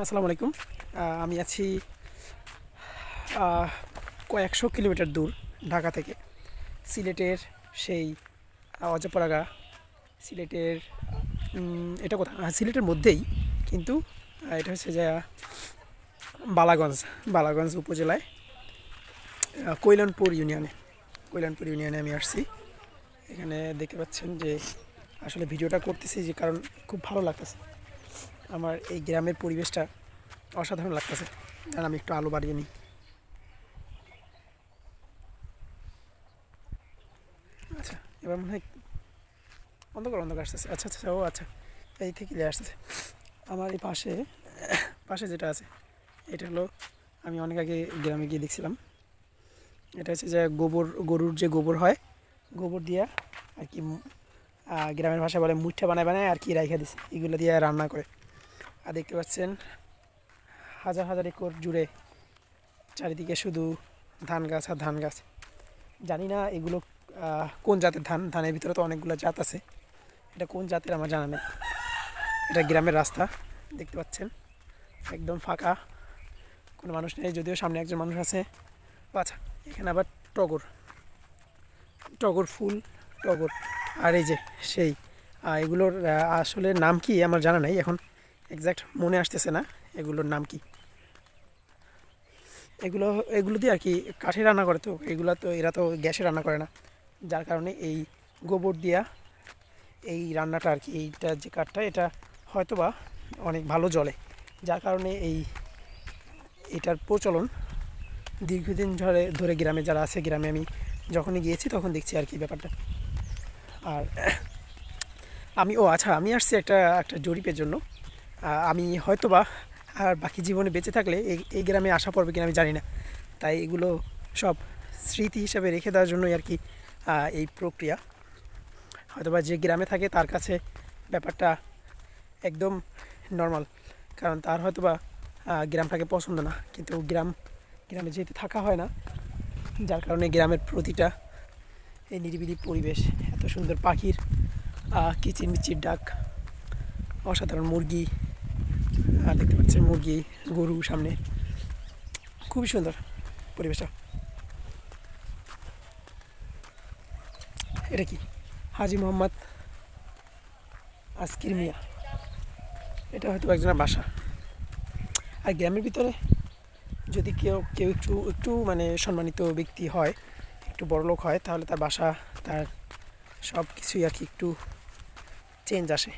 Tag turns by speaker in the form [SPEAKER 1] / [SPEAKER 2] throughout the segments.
[SPEAKER 1] আসসালামু আলাইকুম। আমি আছি কয়েকশো কিলোমিটার দূর ঢাকা থেকে। সিলেটের সেই অজপাড়াগা, সিলেটের এটা কোথায়? সিলেটের মধ্যেই, কিন্তু এটা হচ্ছে যে বালাগঞ্জ বালাগঞ্জ উপজেলায় কৈলানপুর ইউনিয়নে আমি আসছি। এখানে দেখতে পাচ্ছেন যে আসলে ভিডিওটা করতেছি যে কারণ খুব ভালো লাগতেছে। আমার এই গ্রামের পরিবেশটা অসাধারণ লাগতেছে। আর আমি একটু আলো বাড়িয়ে নিই। আচ্ছা, এবার মনে হয় অন্ধকার আসতেছে। আচ্ছা আচ্ছা, ও আচ্ছা, এই থেকে আসতেছে। আমার এই পাশে যেটা আছে, এটা হলো, আমি অনেক আগে গ্রামে গিয়ে দেখছিলাম। এটা হচ্ছে যে গরুর যে গোবর হয়, গোবর দিয়া আর কি গ্রামের ভাষায় বলে মুঠা বানায় আর কি রাইখা দিছে, এগুলো দিয়ে রান্না করে। আর দেখতে পাচ্ছেন হাজার হাজার একর জুড়ে চারিদিকে শুধু ধান গাছ আর ধান গাছ। জানি না এগুলো কোন জাতের ধানের ভিতরে তো অনেকগুলো জাত আছে। এটা কোন জাতের আমার জানা নেই। এটা গ্রামের রাস্তা, দেখতে পাচ্ছেন একদম ফাঁকা, কোনো মানুষ নেই, যদিও সামনে একজন মানুষ আছে। আচ্ছা, এখানে আবার টগর ফুল, টগর। আর এই যে সেই এগুলোর আসলে নাম কি আমার জানা নাই, এখন এক্স্যাক্ট মনে আসতেছে না এগুলোর নাম কি। এগুলো দিয়ে আর কি কাঠে রান্না করে, তো এগুলো তো এরা তো গ্যাসে রান্না করে না, যার কারণে এই গোবর দিয়া এই রান্নাটা আর কি, এইটা যে কাঠটা, এটা হয়তো বা অনেক ভালো জ্বলে, যার কারণে এটার প্রচলন দীর্ঘদিন ধরে গ্রামে যারা আছে, গ্রামে আমি যখনই গিয়েছি তখন দেখছি আর কি ব্যাপারটা। আর আমি আসছি একটা জরিপের জন্য। আমি হয়তো বা আর বাকি জীবনে বেঁচে থাকলে এই গ্রামে আসা পড়বে কিনা আমি জানি না, তাই এগুলো সব স্মৃতি হিসাবে রেখে দেওয়ার জন্যই আর কি এই প্রক্রিয়া। হয়তোবা যে গ্রামে থাকে তার কাছে ব্যাপারটা একদম নর্মাল, কারণ তার হয়তোবা গ্রামটাকে পছন্দ না, কিন্তু গ্রামে যেহেতু থাকা হয় না, যার কারণে গ্রামের প্রতিটা এই নিরিবিলি পরিবেশ, এত সুন্দর পাখির কিচিরমিচির ডাক, অসাধারণ মুরগি, দেখতে পাচ্ছেন মুরগি, গরু সামনে, খুবই সুন্দর পরিবেশটা। এটা কি? হাজি মোহাম্মদ আসকির মিয়া, এটা হয়তো একজনের বাসা। আর গ্রামের ভিতরে যদি কেউ একটু মানে সম্মানিত ব্যক্তি হয়, একটু বড়লোক হয়, তাহলে তার বাসা, তার সব কিছুই আর কি একটু চেঞ্জ আসে।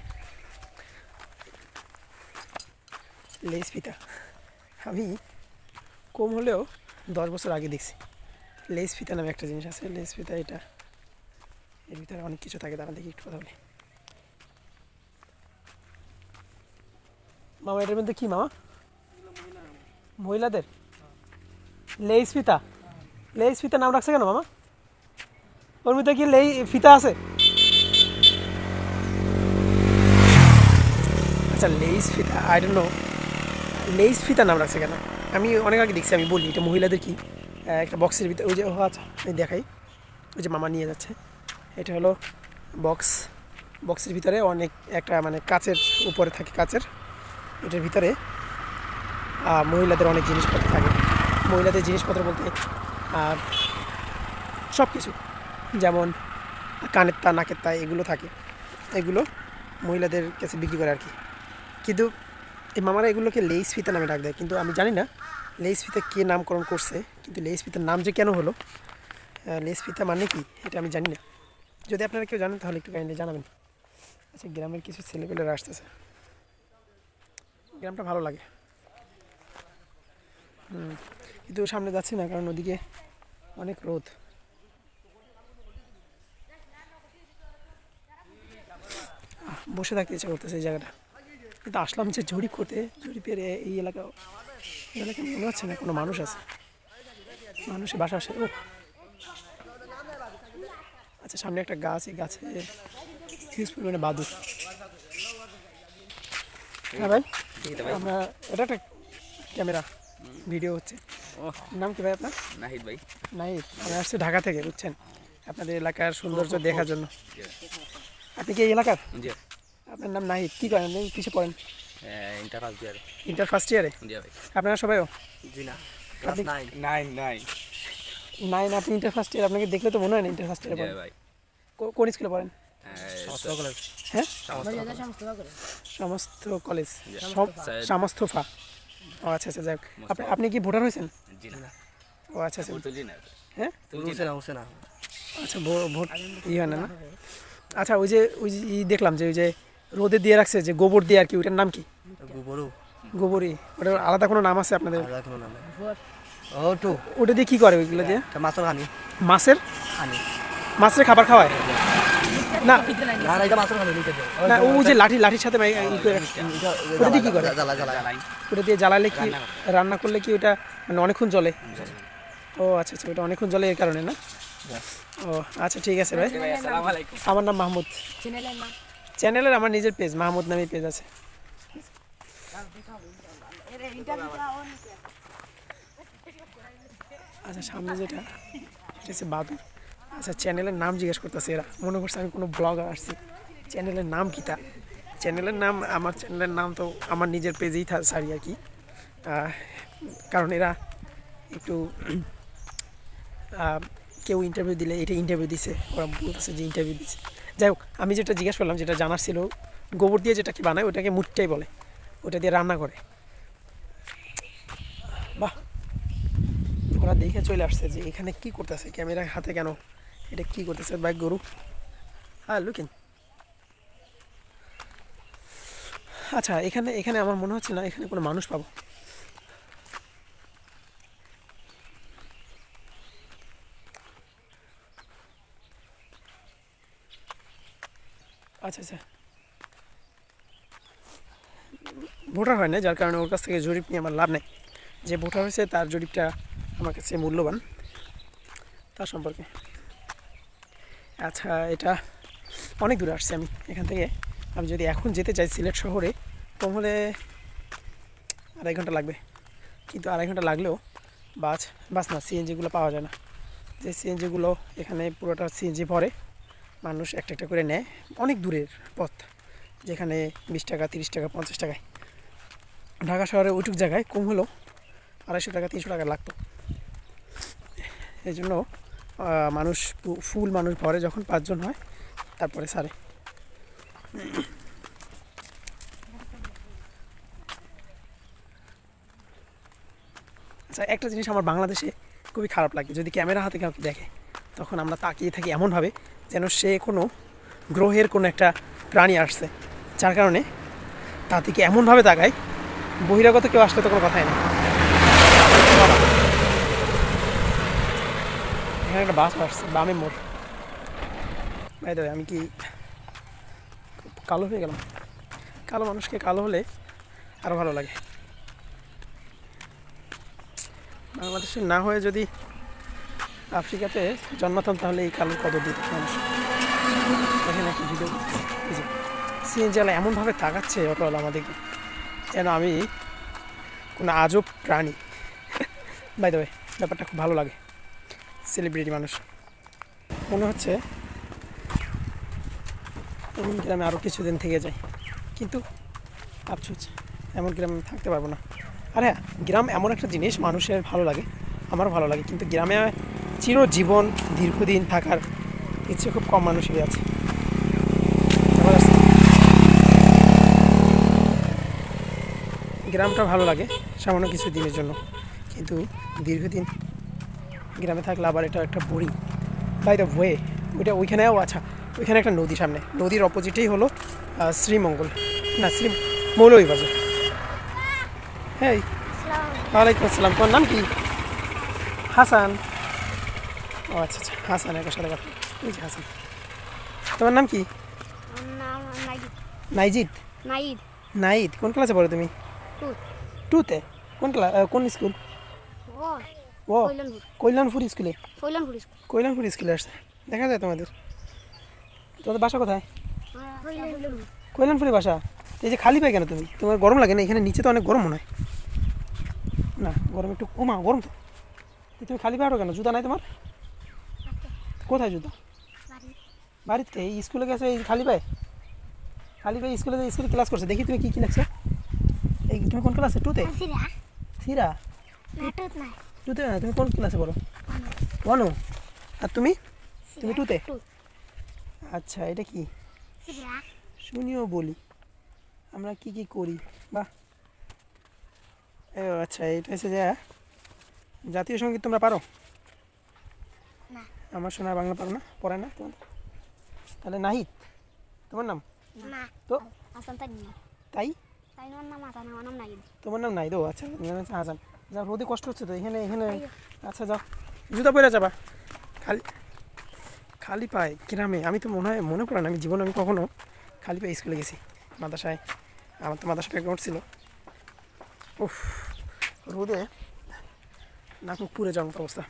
[SPEAKER 1] লেজ ফিতা আমি কম হলেও 10 বছর আগে দেখছি। লেজ ফিতা নামে একটা জিনিস আছে, লেজ ফিতা, এটা এর ভিতরে অনেক কিছু থাকে। দাঁড়া দেখি একটু কথা বলি। মামা, এটার মধ্যে কি মামা? মহিলাদের লেজ ফিতা নাম রাখছে কেন মামা? ওর মধ্যে কি ফিতা আছে? আচ্ছা, লেজ ফিতা, আই ডোন্ট নো লেজ ফিতা নাম রাখছে কেন। আমি অনেক আগে দেখছি। আমি বলি এটা মহিলাদের কি একটা বক্সের ভিতরে, ওই যে আচ্ছা আমি দেখাই, ওই যে মামা নিয়ে যাচ্ছে, এটা হলো বক্সের ভিতরে অনেক একটা মানে কাচের উপরে থাকে, কাচের, এটার ভিতরে মহিলাদের অনেক জিনিসপত্র থাকে। মহিলাদের জিনিসপত্র বলতে আর সব কিছু, যেমন কানের তা, নাকের তা, এগুলো থাকে। এগুলো মহিলাদের কাছে বিক্রি করে আর কি। কিন্তু এই মামারা এগুলোকে লেস ফিতা নামে ডাক দেয়, কিন্তু আমি জানি না লেস ফিতা কে নামকরণ করছে, কিন্তু লেস ফিতার নাম যে কেন হলো, লেস ফিতা মানে কি এটা আমি জানি না। যদি আপনারা কেউ জানেন তাহলে একটু কাইন্ডলি জানাবেন। আচ্ছা, গ্রামের কিছু ছেলেপেলেরা আসতেছে, গ্রামটা ভালো লাগে। কিন্তু সামনে যাচ্ছি না, কারণ ওদিকে অনেক রোদ। বসে থাকতে ইচ্ছা করতেছে এই জায়গাটা, কিন্তু আসলাম যে জরিপ করতে, জরিপের এই এলাকায় মনে হচ্ছে না কোনো মানুষ আছে, মানুষের বাসা আসে। ও আচ্ছা, সামনে একটা গাছ, এই গাছে হিউজ পরিমাণে বাদুর। হ্যাঁ ভাই, আমরা এটা একটা ক্যামেরা ভিডিও হচ্ছে। নাম কি ভাই আপনার?
[SPEAKER 2] নাহিদ ভাই।
[SPEAKER 1] নাহিদ, আমি আসছি ঢাকা থেকে, বুঝছেন, আপনাদের এলাকার সৌন্দর্য দেখার জন্য। আপনি কি এই এলাকার?
[SPEAKER 2] জি।
[SPEAKER 1] আপনার নাম নাহিদ, কী করেন, কিসে পড়েন?
[SPEAKER 2] ইন্টার ফার্স্ট ইয়ারে।
[SPEAKER 1] ইন্টার ফার্স্ট ইয়ারে?
[SPEAKER 2] জি ভাই।
[SPEAKER 1] আপনারা সবাইও?
[SPEAKER 2] জি না, ক্লাস 9
[SPEAKER 1] 9 আপনি ইন্টার ফার্স্ট ইয়ার, আপনাকে দেখলে তো মনে হয় না ইন্টার ফার্স্ট ইয়ারে পড়েন।
[SPEAKER 2] ভাই।
[SPEAKER 1] কোন স্কুলে পড়েন?
[SPEAKER 2] সমস্ত কলেজ।
[SPEAKER 1] হ্যাঁ, সমস্ত কলেজ, সমস্তফা। ও আচ্ছা আচ্ছা, যাই হোক। আপনি কি ভোটার হয়েছেন?
[SPEAKER 2] জি না।
[SPEAKER 1] ও আচ্ছা আচ্ছা।
[SPEAKER 2] তুলি না।
[SPEAKER 1] হ্যাঁ,
[SPEAKER 2] তুলি না।
[SPEAKER 1] আচ্ছা, ভোট হয় না? আচ্ছা, ওই যে দেখলাম যে ওই যে রোদে দিয়ে রাখছে যে গোবর দিয়ে আর কি, ওইটার নাম কি? গোবরই? ওটার আলাদা কোনো নাম আছে আপনাদের? ওটা দিয়ে কি করে ওইগুলো দিয়ে? মাছের খাবার খাওয়ায় না? না, ও যে লাঠির সাথে ওটা দিয়ে কি করে? ওটা দিয়ে জ্বালালে কি, রান্না করলে কি ওটা মানে অনেকক্ষণ জ্বলে? ও আচ্ছা আচ্ছা, ওটা অনেকক্ষণ জ্বলে এই কারণে না? ও আচ্ছা, ঠিক আছে ভাই। আমার নাম মাহমুদ। চ্যানেলের আমার নিজের পেজ মাহমুদ নামে পেজ আছে। আচ্ছা, সামনে যেটা হচ্ছে বাদুর। আচ্ছা, চ্যানেলের নাম জিজ্ঞেস করতেছে এরা, মনে করছে আমি কোনো ব্লগার আসছি। চ্যানেলের নাম কী? তা চ্যানেলের নাম, আমার চ্যানেলের নাম তো আমার নিজের পেজেই সারি আর কি। কারণ এরা একটু কেউ ইন্টারভিউ দিলে এটা ইন্টারভিউ দিছে, ওরা বলতেছে যে ইন্টারভিউ দিচ্ছে। যাই হোক, আমি যেটা জিজ্ঞেস করলাম, যেটা জানার ছিল, গোবর দিয়ে যেটাকে বানায় ওটাকে মুটটাই বলে, ওটা দিয়ে রান্না করে। বাহ, ওরা দেখে চলে আসছে যে এখানে কি করতেছে, ক্যামেরা হাতে কেন, এটা কি করতেছে বাইক গরু। হ্যাঁ, লুকিং। আচ্ছা, এখানে আমার মনে হচ্ছে না এখানে কোনো মানুষ পাবো। আচ্ছা আচ্ছা, ভোটার হয় না, যার কারণে ওর কাছ থেকে জরিপ নিয়ে আমার লাভ নেই। যে ভোটার হয়েছে তার জরিপটা আমার কাছে মূল্যবান, তার সম্পর্কে। আচ্ছা, এটা অনেক দূরে আসছে। আমি এখান থেকে আমি যদি এখন যেতে চাই সিলেট শহরে, কম হলে 2.5 ঘন্টা লাগবে। কিন্তু 2.5 ঘন্টা লাগলেও বাস না, সিএনজিগুলো পাওয়া যায় না। যে সিএনজিগুলো এখানে পুরোটা সিএনজি ভরে, মানুষ একটা একটা করে নেয়, অনেক দূরের পথ, যেখানে 20 টাকা 30 টাকা 50 টাকায়। ঢাকা শহরে ওইটুক জায়গায় কম হলেও 250 টাকা 300 টাকা লাগতো। এই জন্য ফুল মানুষ ভরে যখন 5 জন হয়, তারপরে সারে। আচ্ছা, একটা জিনিস আমার বাংলাদেশে খুবই খারাপ লাগে, যদি ক্যামেরা হাতে কাউকে দেখে তখন আমরা তাকিয়ে থাকি এমনভাবে যেন সে কোনো গ্রহের কোনো একটা প্রাণী আসছে, যার কারণে তা থেকে এমনভাবে তাকায়, বহিরাগত কেউ আসলে তো কোনো কথাই না। এখানে একটা বাস আসছে, বামে মোড়। ভাই দাদা, আমি কি কালো হয়ে গেলাম? কালো মানুষকে কালো হলে আরও ভালো লাগে। বাংলাদেশের না হয়ে যদি আফ্রিকাতে জন্মাতাম তাহলে এই কালোর কদর দিত মানুষ। এখানে একটা ভিডিও সিএনজি ওয়ালা এমনভাবে তাকাচ্ছে অটোওয়ালা আমাদেরকে, যেন আমি কোনো আজব প্রাণী। বাই দ্য ওয়ে, ব্যাপারটা খুব ভালো লাগে। সেলিব্রিটি মানুষ মনে হচ্ছে এমন গ্রামে আরও কিছুদিন থেকে যাই, কিন্তু আফসোস এমন গ্রামে থাকতে পারবো না। আর হ্যাঁ, গ্রাম এমন একটা জিনিস মানুষের ভালো লাগে, আমারও ভালো লাগে, কিন্তু গ্রামে চিরজীবন দীর্ঘদিন থাকার ইচ্ছে খুব কম মানুষেরই আছে। গ্রামটা ভালো লাগে সামান্য কিছু দিনের জন্য, কিন্তু দীর্ঘদিন গ্রামে থাকলে আবার এটা একটা বোরিং। বাই দ্য ওয়ে, ওইখানেও আচ্ছা, ওইখানে একটা নদী, সামনে নদীর অপোজিটেই হলো শ্রীমঙ্গল, না মৌলভীবাজার। হ্যাঁ, ওয়ালাইকুম আসসালাম। তোমার নাম কি? হাসান। ও আচ্ছা আচ্ছা, হাসান, একের সাথে কথা। ওই যে হাসান। তোমার নাম কি? নাইজিদ। নাইদ। কোন ক্লাসে পড়ো তুমি? 2তে। কোন স্কুল? ও, কল্যাণপুর স্কুলে। কল্যাণপুর স্কুলে আসছে, দেখা যায় তোমাদের বাসা কোথায়? কল্যাণপুরে বাসা। এই যে খালি পাই কেন তুমি? তোমার গরম লাগে না? এখানে নিচে তো অনেক গরম মনে হয় না? গরম একটু কমা, গরম তো। তুমি খালি পাই কেন? জুতা নাই তোমার? কোথায় জুতা? বাড়িতে। এই স্কুলে গেছে এই খালি পায়ে স্কুলে ক্লাস করছে, দেখি তুমি কী লাগছে। এই তুমি কোন ক্লাসে? 2 তে?
[SPEAKER 3] সিরা
[SPEAKER 1] সিরা
[SPEAKER 3] নাটক নাই
[SPEAKER 1] 2 তে না, তুমি কোন ক্লাসে পড়ো? 1 আর তুমি? তুমি 2 তে? আচ্ছা, এটা কি?
[SPEAKER 3] সিরা
[SPEAKER 1] শুনিও বলি আমরা কি কি করি। বাহ, আচ্ছা, এটা হচ্ছে যে জাতীয় সঙ্গীত তোমরা পারো?
[SPEAKER 3] না
[SPEAKER 1] আমার শোনা বাংলা পারো না, পড়ে না তোমার? তাহলে নাহিদ তোমার নাম?
[SPEAKER 3] না
[SPEAKER 1] তো
[SPEAKER 3] আসান তাই না
[SPEAKER 1] তাই
[SPEAKER 3] তাই নাম আসান নাম নাই
[SPEAKER 1] তোমার নাম নাই তো? আচ্ছা, হাসান। যা, রোদে কষ্ট হচ্ছে তো এখানে এখানে। আচ্ছা যাও, জুতা পরে যাবা খালি খালি পায়ে গ্রামে। আমি তো মনে পড়ে না আমি জীবনে আমি কখনো খালি পায়ে স্কুলে গেছি। মাদ্রাসায়, আমার তো মাদ্রাসা ব্যাকগ্রাউন্ড ছিল। উফ, রোদে নাক মুখ পুড়ে যাওয়ার মতো অবস্থা।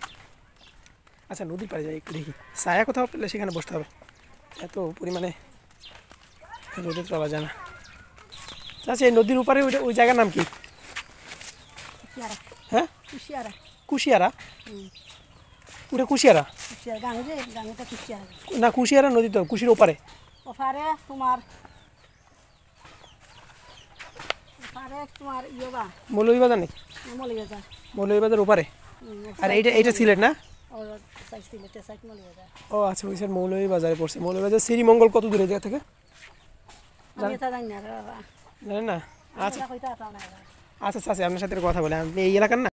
[SPEAKER 1] আচ্ছা, নদীর পাড়ে যাই একটু দেখি, ছায়া কোথাও পেলে সেখানে বসতে হবে, এত পরিমাণে রোদে চলা যায় না। আচ্ছা, এই নদীর উপরে ওই জায়গার নাম কি?
[SPEAKER 4] কুশিয়ারা
[SPEAKER 1] হ্যাঁ,
[SPEAKER 4] কুশিয়ারা
[SPEAKER 1] কুশিয়ারা? ওটা কুশিয়ারা
[SPEAKER 4] কুশিয়ারা গাঙেটা কুশিয়ারা
[SPEAKER 1] না? কুশিয়ারা নদী তো, কুশির ওপারে।
[SPEAKER 4] ওপারে তোমার ইয়োবা
[SPEAKER 1] মৌলভীবাজার নাকি?
[SPEAKER 4] মলিবাজার
[SPEAKER 1] মৌলভীবাজার ওপারে। আর এইটা সিলেট না?
[SPEAKER 4] সিলেটে সাইড মলিবাজার।
[SPEAKER 1] ও আচ্ছা, ওই সাইড মৌলভীবাজারে পড়ছে। মৌলভীবাজার শ্রীমঙ্গল কত দূরে জায়গা থেকে
[SPEAKER 4] আমি এটা জানি না রে বাবা,
[SPEAKER 1] জানেন না? আচ্ছা
[SPEAKER 4] এটা কইতা পাও না।
[SPEAKER 1] আচ্ছা আচ্ছা, আপনার সাথে কথা বলে, আপনি এই এলাকার না?